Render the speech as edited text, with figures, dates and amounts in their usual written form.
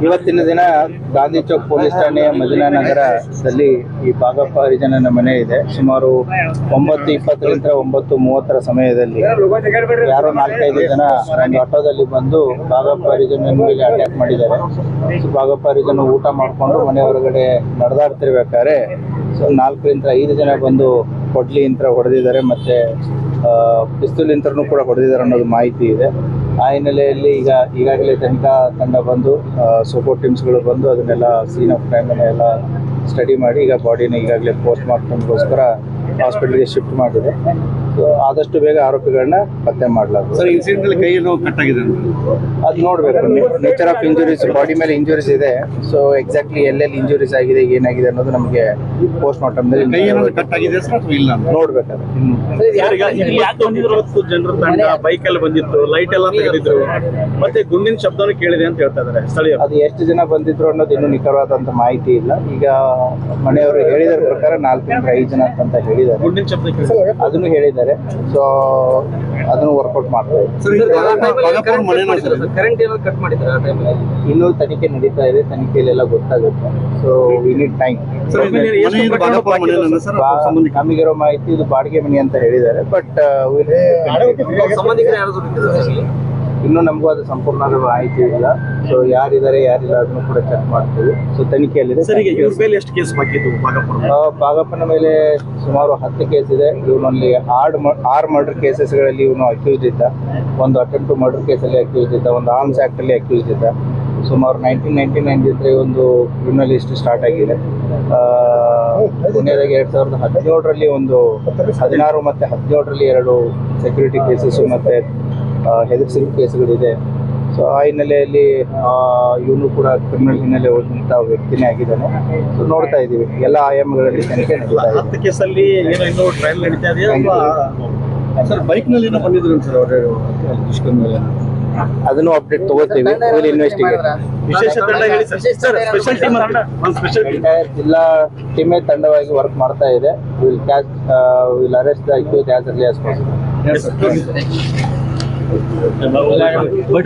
ಇವತ್ತಿನ ದಿನ ಗಾಂಧಿ ಚೌಕ್ ಪೊಲೀಸ್ ಠಾಣೆಯ ಮದಿನಾ ನಗರದಲ್ಲಿ ಈ ಭಾಗಪ್ಪ ಹರಿಜನನ ಮನೆ ಇದೆ. ಸುಮಾರು 9:20 9:30 ಸಮಯದಲ್ಲಿ ಯಾರೋ 4-5 ಜನ ಒಂದು ಆಟೋದಲ್ಲಿ ಬಂದು ಭಾಗಪ್ಪ ಹರಿಜನನ ಮೇಲೆ ಅಟ್ಯಾಕ್ ಮಾಡಿದ್ದಾರೆ. ಭಾಗಪ್ಪ ಹರಿಜನ ಊಟ ಮಾಡಿಕೊಂಡು ಮನೆ ಹೊರಗಡೆ ನಡೆದಾಡ್ತಿರ್ಬೇಕಾದ್ರೆ 4-5 ಜನ ಬಂದು ಕೊಡ್ಲಿ ಯಂತ್ರ ಹೊಡೆದಿದ್ದಾರೆ, ಮತ್ತೆ ಪಿಸ್ತೂಲ್ ಯಂತ್ರನೂ ಕೂಡ ಹೊಡೆದಿದ್ದಾರೆ ಅನ್ನೋದು ಮಾಹಿತಿ ಇದೆ. ಆ ಹಿನ್ನೆಲೆಯಲ್ಲಿ ಈಗಾಗಲೇ ತನಿಖಾ ತಂಡ ಬಂದು ಸಪೋರ್ಟ್ ಟೀಮ್ಸ್ಗಳು ಬಂದು ಅದನ್ನೆಲ್ಲ ಸೀನ್ ಆಫ್ ಕ್ರೈಮ್ ಎಲ್ಲ ಸ್ಟಡಿ ಮಾಡಿ ಈಗ ಬಾಡಿನ ಈಗಾಗಲೇ ಪೋಸ್ಟ್ ಮಾರ್ಟಮ್ಗೋಸ್ಕರ ಹಾಸ್ಪಿಟಲ್ಗೆ ಶಿಫ್ಟ್ ಮಾಡಿದೆ. ಸೊ ಆದಷ್ಟು ಬೇಗ ಆರೋಪಿಗಳನ್ನ ಪತ್ತೆ ಮಾಡಲಾಗುತ್ತೆ. ಸರ್, ಇನ್ಸಿಡೆಂಟ್ ಕೈ ನೋವು ಕಟ್ಟಾಗಿದೆ ಅದು ನೋಡಬೇಕು. ನೇಚರ್ ಆಫ್ ಇಂಜುರೀಸ್, ಬಾಡಿ ಮೇಲೆ ಇಂಜುರೀಸ್ ಇದೆ. ಸೊ ಎಕ್ಸಾಕ್ಟ್ಲಿ ಎಲ್ಲೆಲ್ಲಿ ಇಂಜುರೀಸ್ ಆಗಿದೆ, ಏನಾಗಿದೆ ಅನ್ನೋದು ನಮಗೆ ಪೋಸ್ಟ್ ಮಾರ್ಟಮ್ದಲ್ಲಿ ನೋಡ್ಬೇಕಾದ್ರೆ. ಜನರ ತಂಡ ಬೈಕ್ ಅಲ್ಲಿ ಬಂದಿತ್ತು, ಲೈಟ್ ಎಲ್ಲ ತೆಗೆದಿದ್ರು, ಮತ್ತೆ ಗುಂಡಿನ ಶಬ್ದನೂ ಕೇಳಿದೆ ಅಂತ ಹೇಳ್ತಾ ಇದ್ದಾರೆ ಸ್ಥಳೀಯರು. ಅದು ಎಷ್ಟು ಜನ ಬಂದಿದ್ರು ಅನ್ನೋದು ಇನ್ನೂ ನಿಖರವಾದಂತ ಮಾಹಿತಿ ಇಲ್ಲ. ಈಗ ಮನೆಯವರು ಹೇಳಿದ ಪ್ರಕಾರ 4-5 ಜನ ಅಂತ ಹೇಳಿದ್ದಾರೆ. ಗುಂಡಿನ ಶಬ್ದ ಅದನ್ನು ಹೇಳಿದ್ದಾರೆ. ಸೊ ಅದನ್ನು ವರ್ಕೌಟ್ ಮಾಡ್ತಾ ಇನ್ನೂ ತನಿಖೆ ನಡೀತಾ ಇದೆ. ತನಿಖೆಯಲ್ಲೆಲ್ಲ ಗೊತ್ತಾಗುತ್ತೆ. So we need time. ನಮಗಿರೋ ಮಾಹಿತಿ ಇದು ಬಾಡಿಗೆ ಮನೆ ಅಂತ ಹೇಳಿದ್ದಾರೆ. ಬಟ್ ಇನ್ನೂ ನಮಗೂ ಅದು ಸಂಪೂರ್ಣ ಮಾಹಿತಿ ಇಲ್ಲ. ಸೊ ಯಾರಿದ್ದಾರೆ ಯಾರಿಲ್ಲ ಅದನ್ನು ಕೂಡ ಚೆಕ್ ಮಾಡ್ತೀವಿ. ಸೊ ತನಿಖೆಯಲ್ಲಿದೆ. ಎಷ್ಟು ಕೇಸ್ ಬಾಕಿ ಇತ್ತು? ಭಾಗಪ್ಪನ ಮೇಲೆ ಸುಮಾರು 10 ಕೇಸ್ ಇದೆ. ಇವನಲ್ಲಿ 6 ಮರ್ಡರ್ ಕೇಸಸ್ಗಳಲ್ಲಿ ಇವನು ಅಕ್ಯೂಸ್ಡ್ ಇದ್ದ. ಒಂದು ಅಟೆಂಪ್ಟ್ ಟು ಮರ್ಡರ್ ಕೇಸಲ್ಲಿ ಅಕ್ಯೂಸ್ಡ್ ಇದ್ದ, ಒಂದು ಆರ್ಮ್ಸ್ ಆ್ಯಕ್ಟಲ್ಲಿ ಅಕ್ಯೂಸ್ಡ್ ಇದ್ದ. ಸುಮಾರು 1999 ಒಂದು ಕ್ರಿಮಿನಲ್ ಹಿಸ್ಟ್ರಿ ಸ್ಟಾರ್ಟ್ ಆಗಿದೆ. ಕೊನೆಯದಾಗಿ 2017ರಲ್ಲಿ ಒಂದು 16 ಮತ್ತು 17ರಲ್ಲಿ 2 ಸೆಕ್ಯೂರಿಟಿ ಕೇಸಸ್ಸು ಮತ್ತು ಹೆದರ್ಸಿರೋ ಕೇಸ್ಗಳಿದೆ. ಸೊ ಆ ಹಿನ್ನೆಲೆಯಲ್ಲಿ ಇವನು ಕೂಡ ಕ್ರಿಮಿನಲ್ ಹಿನ್ನೆಲೆ ಹೋದಂಥ ವ್ಯಕ್ತಿನೇ ಆಗಿದ್ದಾನೆ. ಸೊ ನೋಡ್ತಾ ಇದ್ದೀವಿ ಎಲ್ಲ ಆಯಾಮಗಳಲ್ಲಿ ತನಿಖೆ ನಡೀತಾ ಇದೆ. 10 ಕೇಸಲ್ಲಿ ಏನೋ ಇನ್ನೂ ಟ್ರಯಲ್ ನಡೀತಾ ಇದೆಯಾ? ಸರ್, ಬೈಕ್ನಲ್ಲಿ ಏನೋ ಬಂದಿದ್ರು ಸರ್ ಅವರು ದುಷ್ಕರ್ಮ ಮೇಲೆ. ಅದನ್ನು ಅಪ್ಡೇಟ್ ತಗೋತೀವಿ. ಇನ್ವೆಸ್ಟಿಗೇಟ್ ವಿಶೇಷ ತಂಡ ಹೇಳಿ ಸರ್. ಸ್ಪೆಷಲ್ ಟೀಮ್ ಜಿಲ್ಲಾ ಟೀಮೇ ತಂಡವಾಗಿ ವರ್ಕ್ ಮಾಡ್ತಾ ಇದೆ. Will arrest the accused as early as possible. बैठ